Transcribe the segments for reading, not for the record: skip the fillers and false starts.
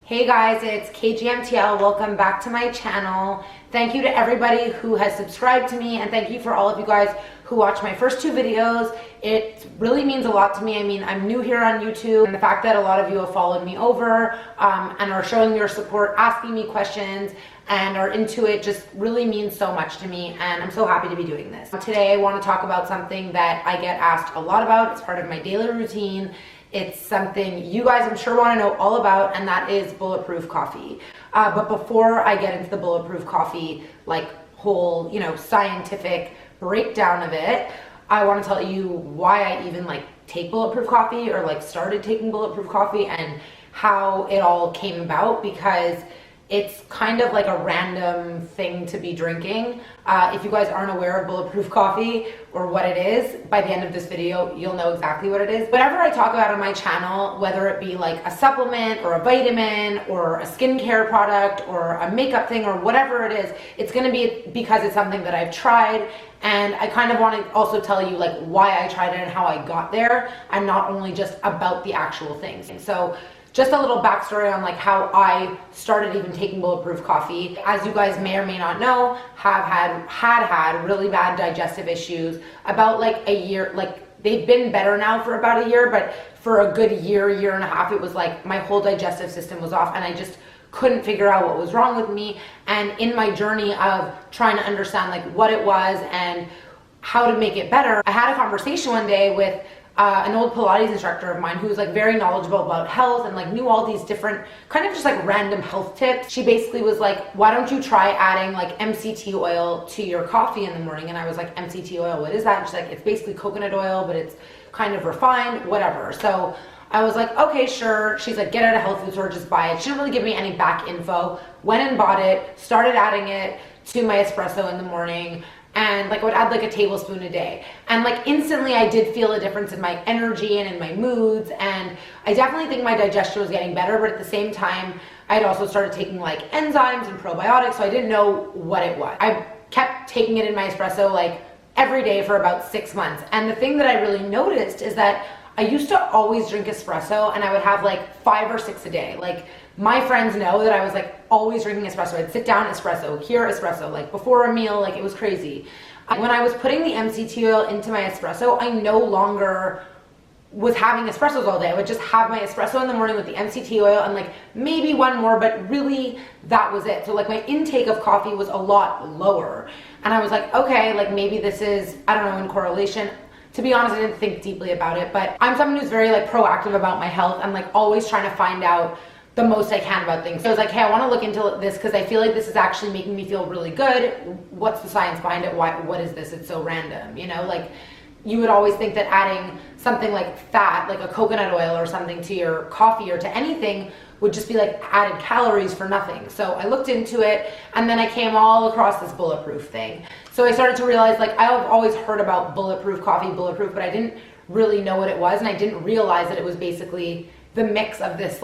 Hey guys, it's KGMTL. Welcome back to my channel. Thank you to everybody who has subscribed to me, and thank you for all of you guys who watched my first two videos. It really means a lot to me. I mean, I'm new here on YouTube, and the fact that a lot of you have followed me over and are showing your support, asking me questions, and are into it just really means so much to me, and I'm so happy to be doing this. Today I want to talk about something that I get asked a lot about. It's part of my daily routine. It's something you guys, I'm sure, want to know all about, and that is Bulletproof Coffee. But before I get into the Bulletproof Coffee, like whole, scientific breakdown of it, I want to tell you why I even take Bulletproof Coffee or started taking Bulletproof Coffee and how it all came about, because it's kind of like a random thing to be drinking. If you guys aren't aware of Bulletproof Coffee or what it is, by the end of this video, you'll know exactly what it is. Whatever I talk about on my channel, whether it be like a supplement or a vitamin or a skincare product or a makeup thing or whatever it is, it's gonna be because it's something that I've tried. And I kind of want to also tell you why I tried it and how I got there, and not only just about the actual things. So just a little backstory on how I started even taking Bulletproof Coffee. As you guys may or may not know, have had really bad digestive issues about a year. They've been better now for about a year, but for a good year and a half, it was my whole digestive system was off, and I just couldn't figure out what was wrong with me. And in my journey of trying to understand what it was and how to make it better, I had a conversation one day with an old Pilates instructor of mine who was very knowledgeable about health and knew all these different kind of just random health tips. She basically was why don't you try adding MCT oil to your coffee in the morning? And I was like, MCT oil, what is that? And she's like, it's basically coconut oil, but it's kind of refined, whatever. So I was like, okay, sure. She's like, get it at a health food store, just buy it. She didn't really give me any back info. Went and bought it, started adding it to my espresso in the morning, and I would add a tablespoon a day. And instantly I did feel a difference in my energy and in my moods, and I definitely think my digestion was getting better, but at the same time, I'd also started taking enzymes and probiotics, so I didn't know what it was. I kept taking it in my espresso every day for about 6 months. And the thing that I really noticed is that I used to always drink espresso, and I would have 5 or 6 a day. My friends know that I was always drinking espresso. I'd sit down, espresso, here, espresso, before a meal, it was crazy. When I was putting the MCT oil into my espresso, I no longer was having espressos all day. I would just have my espresso in the morning with the MCT oil and maybe one more, but really that was it. So my intake of coffee was a lot lower. And I was like, okay, maybe this is, I don't know, in correlation. To be honest, I didn't think deeply about it, but I'm someone who's very proactive about my health. I'm always trying to find out the most I can about things. So I was hey, I want to look into this because I feel this is actually making me feel really good. What's the science behind it? What is this? It's so random, you would always think that adding something like fat, like a coconut oil or something to your coffee or to anything would just be added calories for nothing. So I looked into it, and then I came all across this Bulletproof thing. So I started to realize I've always heard about Bulletproof Coffee, Bulletproof, but I didn't really know what it was, and I didn't realize that it was basically the mix of this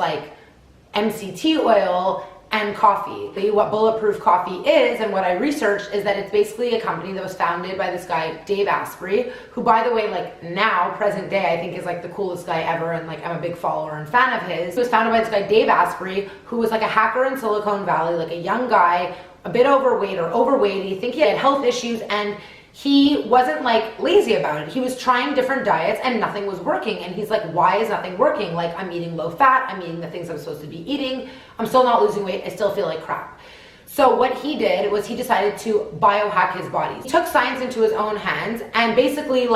MCT oil and coffee. What Bulletproof Coffee is, and what I researched, is that it's basically a company that was founded by this guy, Dave Asprey, who, by the way, now, present day, I think is the coolest guy ever, and I'm a big follower and fan of his. It was founded by this guy, Dave Asprey, who was a hacker in Silicon Valley, a young guy, a bit overweight or overweight. You think he had health issues, and he wasn't lazy about it. He was trying different diets and nothing was working. And he's like, why is nothing working? I'm eating low fat, I'm eating the things I'm supposed to be eating, I'm still not losing weight, I still feel like crap. So what he did was he decided to biohack his body. He took science into his own hands and basically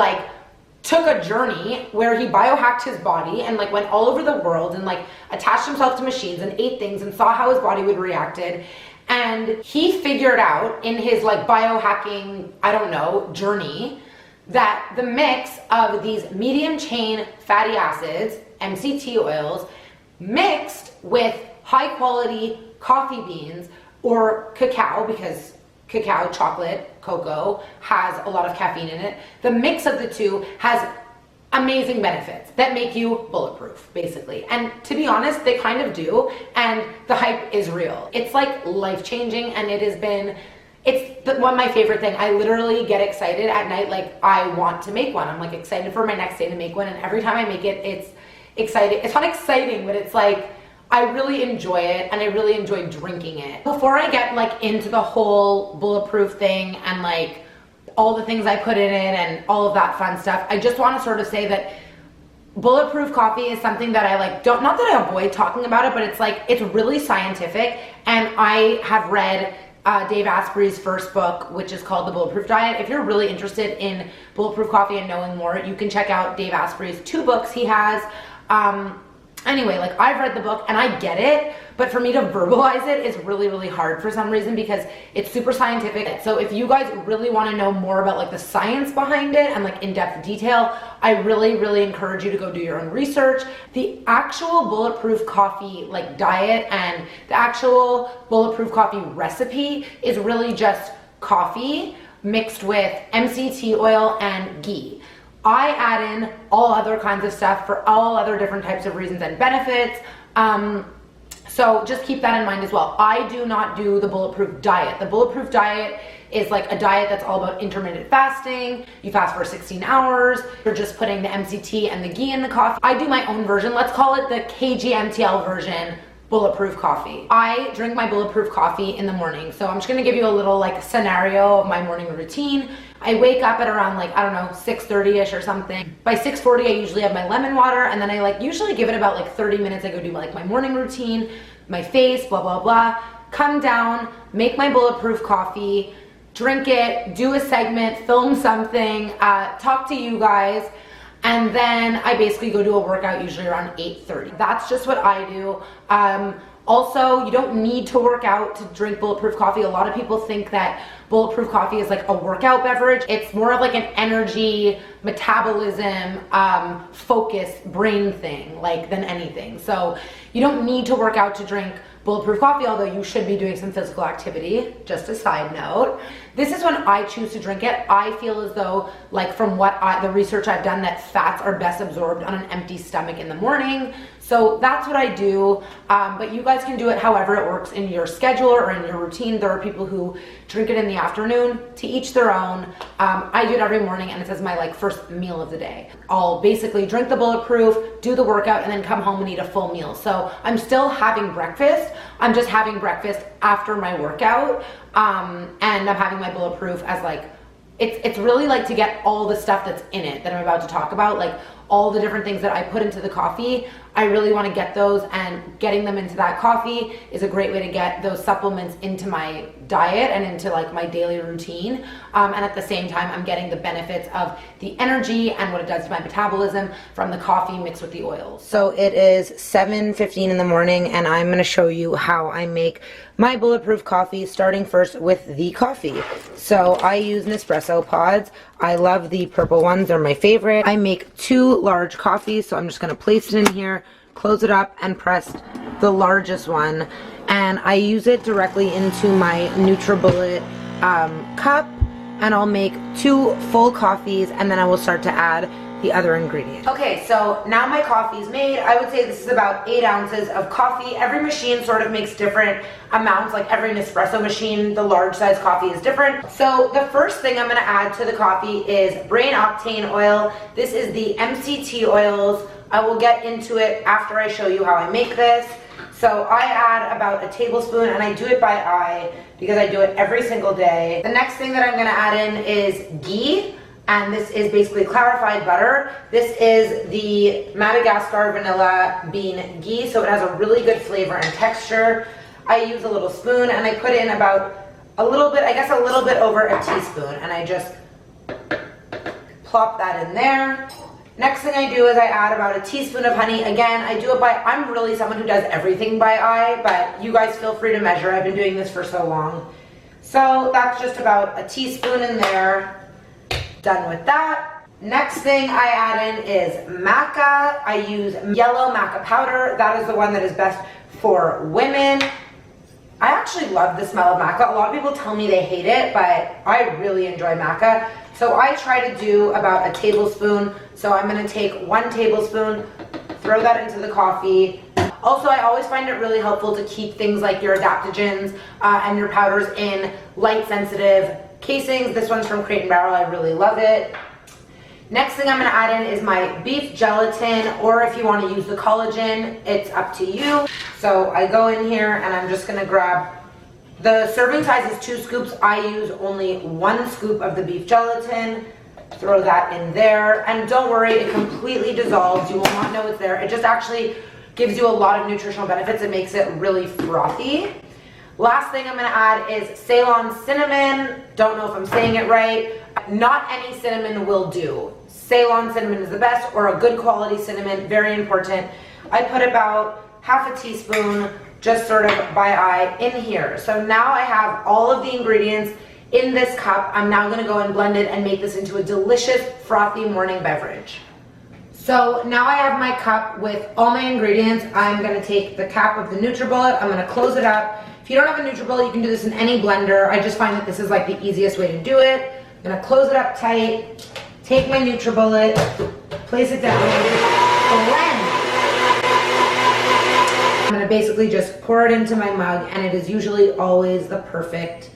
took a journey where he biohacked his body and went all over the world and attached himself to machines and ate things and saw how his body would reacted. And he figured out in his biohacking, I don't know, journey, that the mix of these medium chain fatty acids, MCT oils, mixed with high quality coffee beans or cacao, because cacao, chocolate, cocoa has a lot of caffeine in it. The mix of the two has amazing benefits that make you bulletproof, basically. And to be honest, they kind of do, and the hype is real. It's life-changing, and it has been, one of my favorite thing. I literally get excited at night, I want to make one. I'm excited for my next day to make one, and every time I make it, it's exciting. It's not exciting, but it's I really enjoy it, and I really enjoy drinking it. Before I get like into the whole bulletproof thing and like all the things I put in it and all of that fun stuff, I just want to sort of say that bulletproof coffee is something that I like, not that I avoid talking about it, but it's like, it's really scientific. And I have read Dave Asprey's first book, which is called The Bulletproof Diet. If you're really interested in bulletproof coffee and knowing more, you can check out Dave Asprey's 2 books he has. Anyway, like, I've read the book and I get it, but for me to verbalize it is really, really hard for some reason because it's super scientific. So if you guys really want to know more about like the science behind it and like in-depth detail, I really, really encourage you to go do your own research. The actual bulletproof coffee like diet and the actual bulletproof coffee recipe is really just coffee mixed with MCT oil and ghee. I add in all other kinds of stuff for all other different types of reasons and benefits. So just keep that in mind as well. I do not do the bulletproof diet. The bulletproof diet is like a diet that's all about intermittent fasting. You fast for 16 hours. You're just putting the MCT and the ghee in the coffee. I do my own version. Let's call it the KGMTL version. Bulletproof coffee. I drink my bulletproof coffee in the morning. So I'm just gonna give you a little like scenario of my morning routine. I wake up at around like, I don't know, 6:30ish or something. By 6:40, I usually have my lemon water, and then I like usually give it about like 30 minutes. I go do like my morning routine, my face, blah, blah, blah. Come down, make my bulletproof coffee, drink it, do a segment, film something, talk to you guys. And then I basically go do a workout usually around 8:30. That's just what I do. Also, you don't need to work out to drink bulletproof coffee. A lot of people think that bulletproof coffee is like a workout beverage. It's more of like an energy, metabolism, focus, brain thing like than anything. So you don't need to work out to drink bulletproof coffee, although you should be doing some physical activity, just a side note. This is when I choose to drink it. I feel as though, like from the research I've done, that fats are best absorbed on an empty stomach in the morning. So that's what I do, but you guys can do it however it works in your schedule or in your routine. There are people who drink it in the afternoon, to each their own. I do it every morning and it's as my like first meal of the day. I'll basically drink the bulletproof, do the workout, and then come home and eat a full meal. So I'm still having breakfast. I'm just having breakfast after my workout, and I'm having my bulletproof as like, it's really like to get all the stuff that's in it that I'm about to talk about, like all the different things that I put into the coffee. I really want to get those, and getting them into that coffee is a great way to get those supplements into my diet and into like my daily routine. And at the same time, I'm getting the benefits of the energy and what it does to my metabolism from the coffee mixed with the oils. So it is 7:15 in the morning, and I'm going to show you how I make my bulletproof coffee, starting first with the coffee. So I use Nespresso pods. I love the purple ones, they're my favorite. I make 2 large coffees, so I'm just gonna place it in here, close it up, and press the largest one. And I use it directly into my NutriBullet cup, and I'll make 2 full coffees, and then I will start to add the other ingredients. Okay, so now my coffee is made. I would say this is about 8 ounces of coffee. Every machine sort of makes different amounts, like every Nespresso machine, the large size coffee is different. So the first thing I'm gonna add to the coffee is brain octane oil. This is the MCT oils. I will get into it after I show you how I make this. So I add about a tablespoon, and I do it by eye because I do it every single day. The next thing that I'm gonna add in is ghee. And this is basically clarified butter. This is the Madagascar vanilla bean ghee, so it has a really good flavor and texture. I use a little spoon, and I put in about a little bit, I guess a little bit over a teaspoon, and I just plop that in there. Next thing I do is I add about a teaspoon of honey. Again, I do it by, I'm really someone who does everything by eye, but you guys feel free to measure. I've been doing this for so long. So that's just about a teaspoon in there. Done with that. Next thing I add in is maca. I use yellow maca powder. That is the one that is best for women. I actually love the smell of maca. A lot of people tell me they hate it, but I really enjoy maca. So I try to do about a tablespoon. So I'm gonna take 1 tablespoon, throw that into the coffee. Also, I always find it really helpful to keep things like your adaptogens and your powders in light sensitive casings. This one's from Crate & Barrel. I really love it. Next thing I'm going to add in is my beef gelatin, or if you want to use the collagen, it's up to you. So So I go in here and I'm just gonna grab, the serving size is 2 scoops. I use only 1 scoop of the beef gelatin. Throw that in there, and don't worry, it completely dissolves. You will not know it's there. It just actually gives you a lot of nutritional benefits. It makes it really frothy. Last thing I'm gonna add is Ceylon Cinnamon. Don't know if I'm saying it right. Not any cinnamon will do. Ceylon Cinnamon is the best, or a good quality cinnamon, very important. I put about half a teaspoon, just sort of by eye, in here. So now I have all of the ingredients in this cup. I'm now gonna go and blend it and make this into a delicious, frothy morning beverage. So now I have my cup with all my ingredients. I'm gonna take the cap of the NutriBullet, I'm gonna close it up. If you don't have a NutriBullet, you can do this in any blender. I just find that this is like the easiest way to do it. I'm gonna close it up tight, take my NutriBullet, place it down, blend. I'm gonna basically just pour it into my mug, and it is usually always the perfect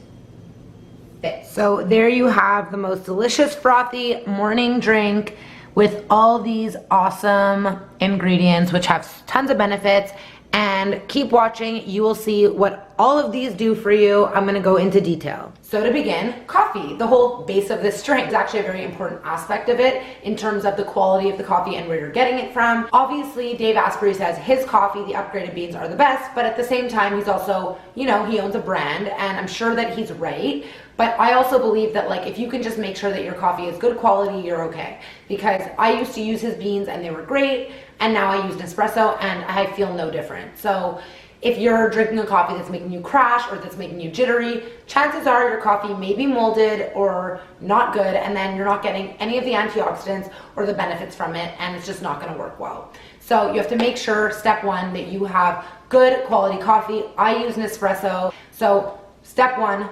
fit. So there you have the most delicious frothy morning drink with all these awesome ingredients, which have tons of benefits. And keep watching, you will see what all of these do for you. I'm gonna go into detail. So to begin, coffee. The whole base of this drink is actually a very important aspect of it in terms of the quality of the coffee and where you're getting it from. Obviously, Dave Asprey says his coffee, the upgraded beans, are the best, but at the same time, he's also, you know, he owns a brand, and I'm sure that he's right. But I also believe that, like, if you can just make sure that your coffee is good quality, you're okay. Because I used to use his beans and they were great, and now I use Nespresso and I feel no different. So if you're drinking a coffee that's making you crash or that's making you jittery, chances are your coffee may be molded or not good, and then you're not getting any of the antioxidants or the benefits from it, and it's just not gonna work well. So you have to make sure, step 1, that you have good quality coffee. I use Nespresso. So step 1,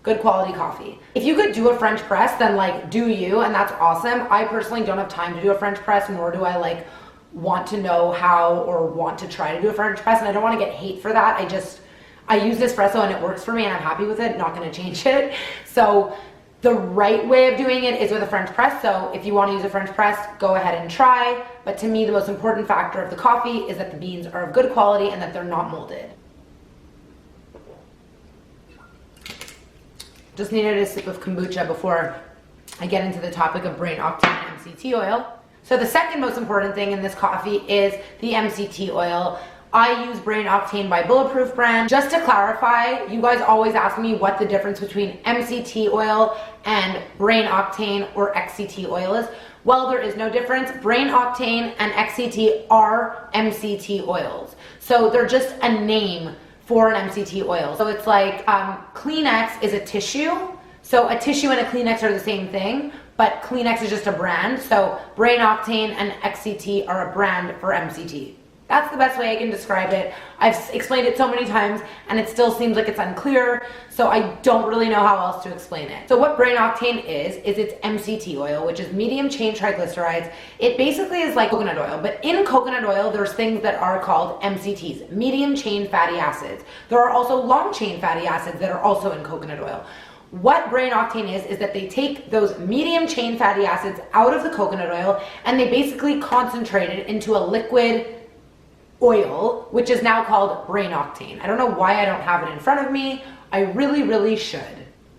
good quality coffee. If you could do a French press, then like do you, and that's awesome. I personally don't have time to do a French press, nor do I like want to know how or want to try to do a French press, and I don't want to get hate for that. I use Nespresso and it works for me and I'm happy with it, not going to change it. So the right way of doing it is with a French press. So if you want to use a French press, go ahead and try. But to me, the most important factor of the coffee is that the beans are of good quality and that they're not molded. Just needed a sip of kombucha before I get into the topic of brain octane and MCT oil. So the second most important thing in this coffee is the MCT oil. I use Brain Octane by Bulletproof brand. Just to clarify, you guys always ask me what the difference between MCT oil and Brain Octane or XCT oil is. Well, there is no difference. Brain Octane and XCT are MCT oils. So they're just a name for an MCT oil. So it's like Kleenex is a tissue. So a tissue and a Kleenex are the same thing, but Kleenex is just a brand. So Brain Octane and XCT are a brand for MCT. That's the best way I can describe it. I've explained it so many times and it still seems like it's unclear, so I don't really know how else to explain it. So what Brain Octane is it's MCT oil, which is medium chain triglycerides. It basically is like coconut oil, but in coconut oil, there's things that are called MCTs, medium chain fatty acids. There are also long chain fatty acids that are also in coconut oil. What Brain Octane is that they take those medium chain fatty acids out of the coconut oil and they basically concentrate it into a liquid oil, which is now called Brain Octane. I don't know why I don't have it in front of me. I really, really should.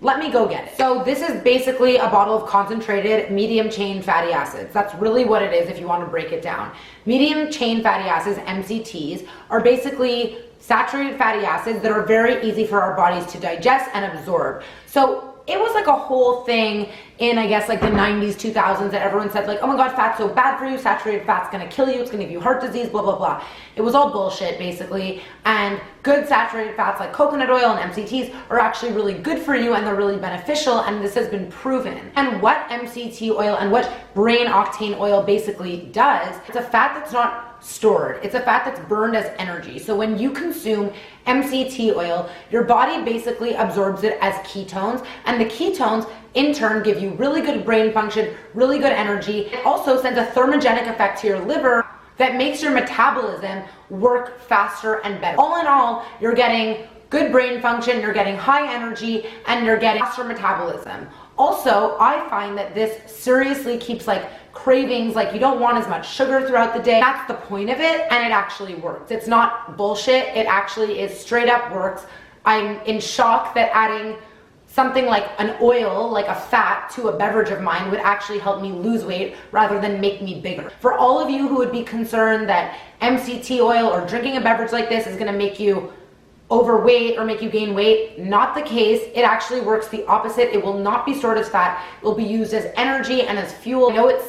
Let me go get it. So this is basically a bottle of concentrated medium chain fatty acids. That's really what it is if you want to break it down. Medium chain fatty acids, MCTs, are basically saturated fatty acids that are very easy for our bodies to digest and absorb. So it was like a whole thing in, I guess, like the 90s, 2000s that everyone said like, oh my God, fat's so bad for you. Saturated fat's gonna kill you. It's gonna give you heart disease, blah, blah, blah. It was all bullshit basically. And good saturated fats like coconut oil and MCTs are actually really good for you and they're really beneficial, and this has been proven. And what MCT oil and what Brain Octane oil basically does, it's a fat that's not stored. It's a fat that's burned as energy. So when you consume MCT oil, your body basically absorbs it as ketones, and the ketones in turn give you really good brain function, really good energy. It also sends a thermogenic effect to your liver that makes your metabolism work faster and better. All in all, you're getting good brain function, you're getting high energy, and you're getting faster metabolism. Also, I find that this seriously keeps like cravings, like you don't want as much sugar throughout the day. That's the point of it, and it actually works. It's not bullshit. It actually is straight up works. I'm in shock that adding something like an oil, like a fat, to a beverage of mine would actually help me lose weight rather than make me bigger. For all of you who would be concerned that MCT oil or drinking a beverage like this is gonna make you overweight or make you gain weight, not the case. It actually works the opposite. It will not be stored as fat. It will be used as energy and as fuel. I know it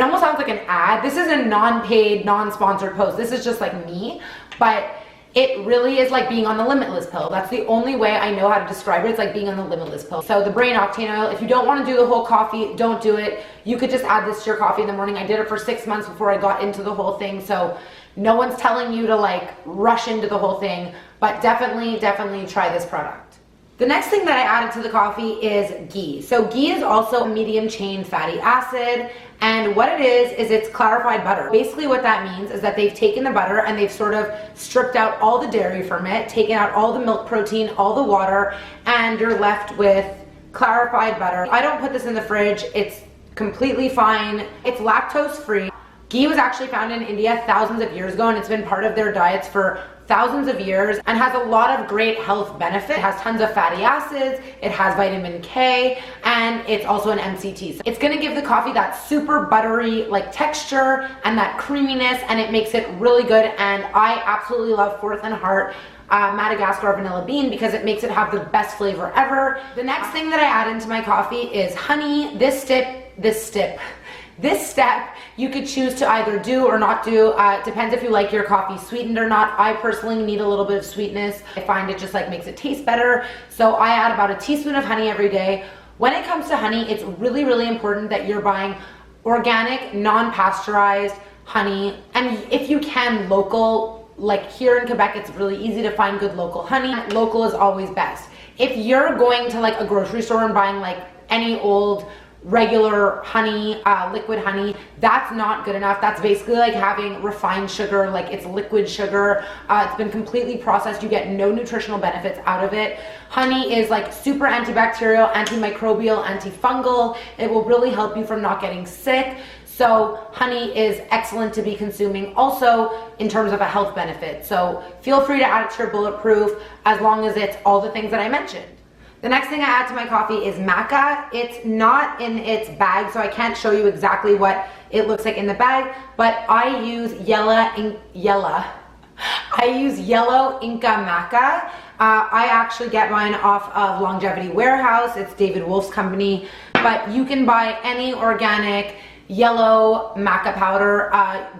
almost sounds like an ad. This is a non-paid, non-sponsored post. This is just like me, but it really is like being on the limitless pill. That's the only way I know how to describe it. It's like being on the limitless pill. So the brain octane oil, if you don't want to do the whole coffee, don't do it. You could just add this to your coffee in the morning. I did it for 6 months before I got into the whole thing. So no one's telling you to like rush into the whole thing, but definitely try this product. The next thing that I added to the coffee is ghee. So ghee is also a medium chain fatty acid, and what it is it's clarified butter. Basically what that means is that they've taken the butter and they've sort of stripped out all the dairy from it, taken out all the milk protein, all the water, and you're left with clarified butter. I don't put this in the fridge. It's completely fine. It's lactose free. Ghee was actually found in India thousands of years ago, and it's been part of their diets for thousands of years and has a lot of great health benefits. It has tons of fatty acids, it has vitamin K, and it's also an MCT. So it's gonna give the coffee that super buttery like texture and that creaminess, and it makes it really good. And I absolutely love Fourth and Heart Madagascar vanilla bean because it makes it have the best flavor ever. The next thing that I add into my coffee is honey. This step you could choose to either do or not do. It depends if you like your coffee sweetened or not. I personally need a little bit of sweetness. I find it just like makes it taste better. So I add about a teaspoon of honey every day. When it comes to honey, it's really important that you're buying organic, non-pasteurized honey. And if you can, local. Like here in Quebec, it's really easy to find good local honey. Local is always best. If you're going to like a grocery store and buying like any old regular honey, liquid honey, that's not good enough. That's basically like having refined sugar, like it's liquid sugar. It's been completely processed. You get no nutritional benefits out of it. Honey is like super antibacterial, antimicrobial, antifungal. It will really help you from not getting sick. So honey is excellent to be consuming also in terms of a health benefit. So feel free to add it to your Bulletproof as long as it's all the things that I mentioned. The next thing I add to my coffee is maca. It's not in its bag, so I can't show you exactly what it looks like in the bag, but I use yellow Inca maca. I actually get mine off of Longevity Warehouse. It's David Wolf's company, but you can buy any organic yellow maca powder.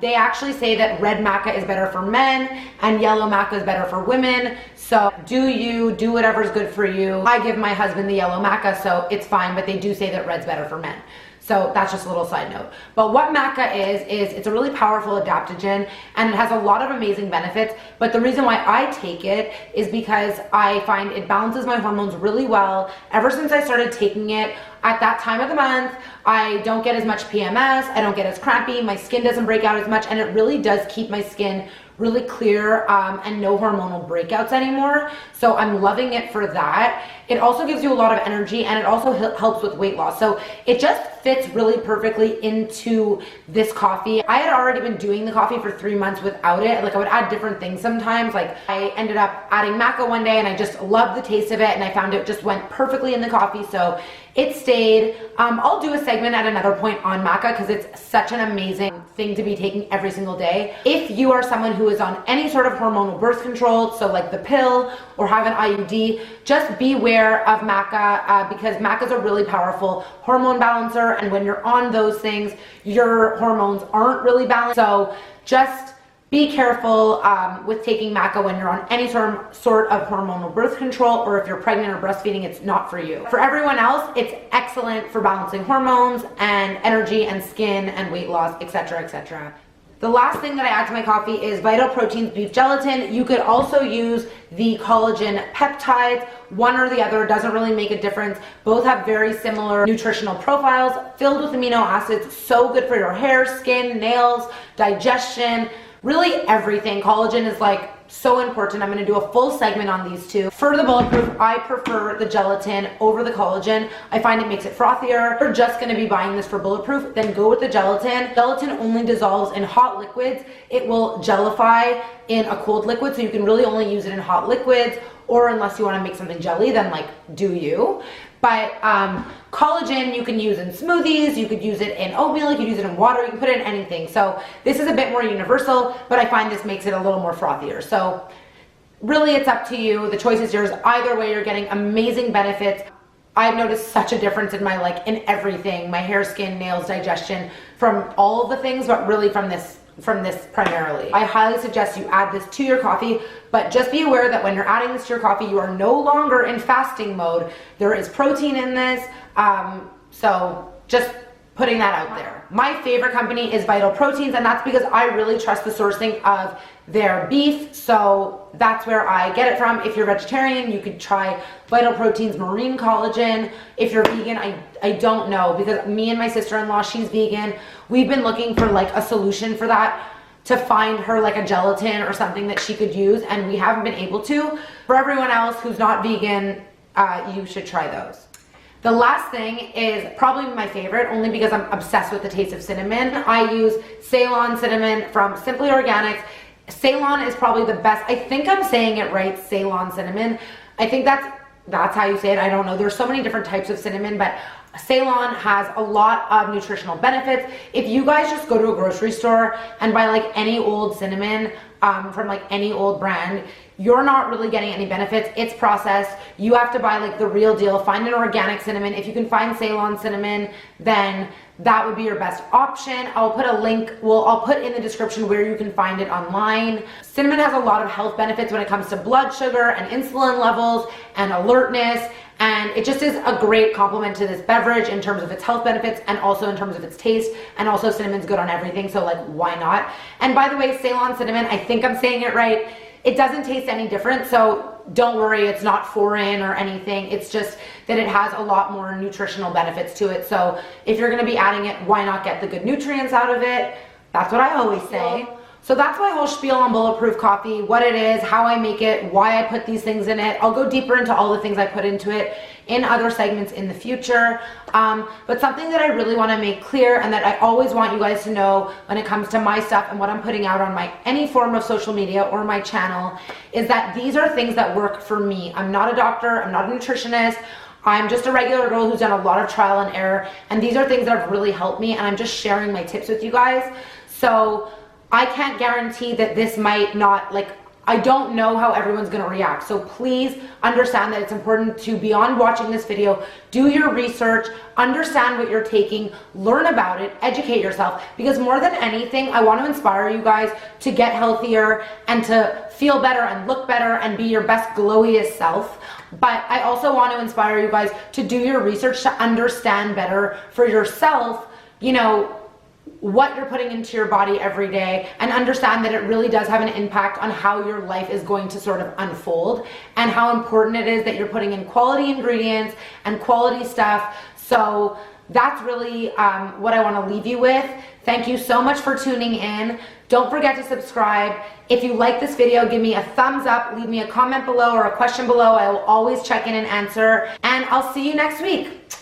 They actually say that red maca is better for men and yellow maca is better for women. So do whatever's good for you. I give my husband the yellow maca, so it's fine, but they do say that red's better for men. So that's just a little side note. But what maca is it's a really powerful adaptogen, and it has a lot of amazing benefits. But the reason why I take it is because I find it balances my hormones really well. Ever since I started taking it, at that time of the month, I don't get as much PMS, I don't get as crampy, my skin doesn't break out as much, and it really does keep my skin really clear and no hormonal breakouts anymore. So I'm loving it for that. It also gives you a lot of energy, and it also helps with weight loss. So it just fits really perfectly into this coffee. I had already been doing the coffee for 3 months without it. Like I would add different things sometimes. Like I ended up adding maca one day and I just loved the taste of it, and I found it just went perfectly in the coffee. So it stayed. I'll do a segment at another point on maca because it's such an amazing thing to be taking every single day. If you are someone who is on any sort of hormonal birth control, so like the pill or have an IUD, just beware of maca because maca is a really powerful hormone balancer, and when you're on those things, your hormones aren't really balanced. So just be careful with taking maca when you're on any sort of hormonal birth control, or if you're pregnant or breastfeeding, it's not for you. For everyone else, it's excellent for balancing hormones and energy and skin and weight loss, etc., etc. The last thing that I add to my coffee is Vital Proteins beef gelatin. You could also use the collagen peptides. One or the other doesn't really make a difference. Both have very similar nutritional profiles, filled with amino acids, so good for your hair, skin, nails, digestion, really everything. Collagen is like so important. I'm going to do a full segment on these two. For the Bulletproof, I prefer the gelatin over the collagen. I find it makes it frothier. If you're just going to be buying this for Bulletproof, then go with the gelatin. Gelatin only dissolves in hot liquids. It will gelify in a cold liquid, so you can really only use it in hot liquids, or unless you want to make something jelly, then like do you. But collagen you can use in smoothies, you could use it in oatmeal, you could use it in water, you can put it in anything. So this is a bit more universal, but I find this makes it a little more frothier. So really it's up to you. The choice is yours. Either way, you're getting amazing benefits. I've noticed such a difference in my, like, in everything, my hair, skin, nails, digestion, from all of the things, but really from this primarily. I highly suggest you add this to your coffee, but just be aware that when you're adding this to your coffee, you are no longer in fasting mode. There is protein in this, so just putting that out there. My favorite company is Vital Proteins, and that's because I really trust the sourcing of their beef, so that's where I get it from. If you're vegetarian, you could try Vital Proteins Marine Collagen. If you're vegan, I don't know, because me and my sister-in-law, she's vegan. We've been looking for like a solution for that, to find her like a gelatin or something that she could use, and we haven't been able to. For everyone else who's not vegan, you should try those. The last thing is probably my favorite, only because I'm obsessed with the taste of cinnamon. I use Ceylon Cinnamon from Simply Organics. Ceylon is probably the best. I think I'm saying it right, Ceylon Cinnamon. I think that's how you say it. I don't know. There's so many different types of cinnamon, but Ceylon has a lot of nutritional benefits. If you guys just go to a grocery store and buy like any old cinnamon from like any old brand, you're not really getting any benefits. It's processed. You have to buy like the real deal. Find an organic cinnamon. If you can find Ceylon cinnamon, then that would be your best option. I'll put a link, I'll put in the description where you can find it online. Cinnamon has a lot of health benefits when it comes to blood sugar and insulin levels and alertness. And it just is a great complement to this beverage in terms of its health benefits and also in terms of its taste. And also cinnamon's good on everything, so like why not? And by the way, Ceylon Cinnamon, I think I'm saying it right. It doesn't taste any different, so don't worry, it's not foreign or anything. It's just that it has a lot more nutritional benefits to it. So if you're gonna be adding it, why not get the good nutrients out of it? That's what I always say. So that's my whole spiel on Bulletproof Coffee, what it is, how I make it, why I put these things in it. I'll go deeper into all the things I put into it in other segments in the future. But something that I really want to make clear, and that I always want you guys to know when it comes to my stuff and what I'm putting out on my any form of social media or my channel, is that these are things that work for me. I'm not a doctor, I'm not a nutritionist. I'm just a regular girl who's done a lot of trial and error, and these are things that have really helped me, and I'm just sharing my tips with you guys. So I can't guarantee that this might not, like, I don't know how everyone's gonna react. So please understand that it's important to, beyond watching this video, do your research, understand what you're taking, learn about it, educate yourself, because more than anything, I want to inspire you guys to get healthier and to feel better and look better and be your best glowiest self. But I also want to inspire you guys to do your research to understand better for yourself, you know, what you're putting into your body every day, and understand that it really does have an impact on how your life is going to sort of unfold, and how important it is that you're putting in quality ingredients and quality stuff. So that's really what I want to leave you with. Thank you so much for tuning in. Don't forget to subscribe. If you like this video, give me a thumbs up, leave me a comment below or a question below. I will always check in and answer, and I'll see you next week.